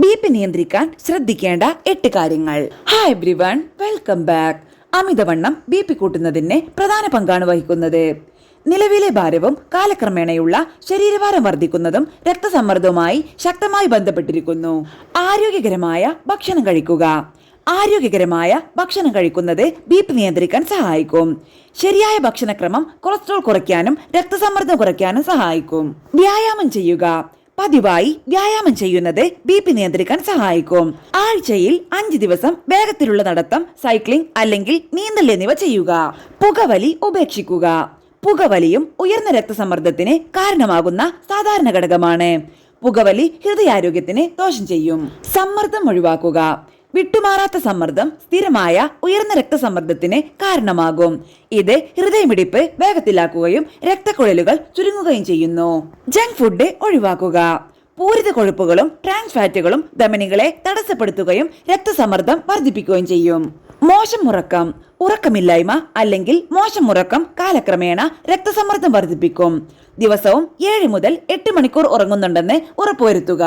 BP നിയന്ത്രിക്കാൻ ശ്രദ്ധിക്കേണ്ട 8 കാര്യങ്ങൾ. Hi everyone, welcome back. അമിതവണ്ണം BP കൂട്ടുന്നതിന് പ്രധാന പങ്കാണ് വഹിക്കുന്നത്. നിലവിലെ ഭാരവും കാലക്രമേണയുള്ള ശരീരഭാരം വർദ്ധിക്കുന്നതും രക്തസമ്മർദ്ദവുമായി ശക്തമായി ബന്ധപ്പെട്ടിരിക്കുന്നു. ആരോഗ്യകരമായ ഭക്ഷണം കഴിക്കുക. ആരോഗ്യകരമായ ഭക്ഷണം കഴിക്കുന്നത് BP നിയന്ത്രിക്കാൻ സഹായിക്കും. ശരിയായ ഭക്ഷണക്രമം കൊളസ്ട്രോൾ കുറയ്ക്കാനും രക്തസമ്മർദ്ദം കുറയ്ക്കാനും സഹായിക്കും. വ്യായാമം ചെയ്യുക. പതിവായി വ്യായാമം ചെയ്യുന്നത് BP നിയന്ത്രിക്കാൻ സഹായിക്കും. ആഴ്ചയിൽ 5 ദിവസം വേഗത്തിലുള്ള നടത്തം, സൈക്ലിംഗ് അല്ലെങ്കിൽ നീന്തൽ എന്നിവ ചെയ്യുക. പുകവലി ഉപേക്ഷിക്കുക. പുകവലിയും ഉയർന്ന രക്തസമ്മർദ്ദത്തിന് കാരണമാകുന്ന സാധാരണ ഘടകമാണ്. പുകവലി ഹൃദയാരോഗ്യത്തിന് ദോഷം ചെയ്യും. സമ്മർദ്ദം ഒഴിവാക്കുക. വിട്ടുമാറാത്ത സമ്മർദ്ദം സ്ഥിരമായ ഉയർന്ന രക്തസമ്മർദ്ദത്തിന് കാരണമാകും. ഇത് ഹൃദയമിടിപ്പ് വേഗത്തിലാക്കുകയും രക്തക്കുഴലുകൾ ചുരുങ്ങുകയും ചെയ്യുന്നു. ജങ്ക് ഫുഡ് ഒഴിവാക്കുക. പൂരിത കൊഴുപ്പുകളും ട്രാൻസ് ഫാറ്റുകളും ധമനികളെ തടസ്സപ്പെടുത്തുകയും രക്തസമ്മർദ്ദം വർദ്ധിപ്പിക്കുകയും ചെയ്യും. മോശം ഉറക്കം. ഉറക്കമില്ലായ്മ അല്ലെങ്കിൽ മോശം ഉറക്കം കാലക്രമേണ രക്തസമ്മർദ്ദം വർദ്ധിപ്പിക്കും. ദിവസവും 7 മുതൽ 8 മണിക്കൂർ ഉറങ്ങുന്നുണ്ടെന്ന് ഉറപ്പുവരുത്തുക.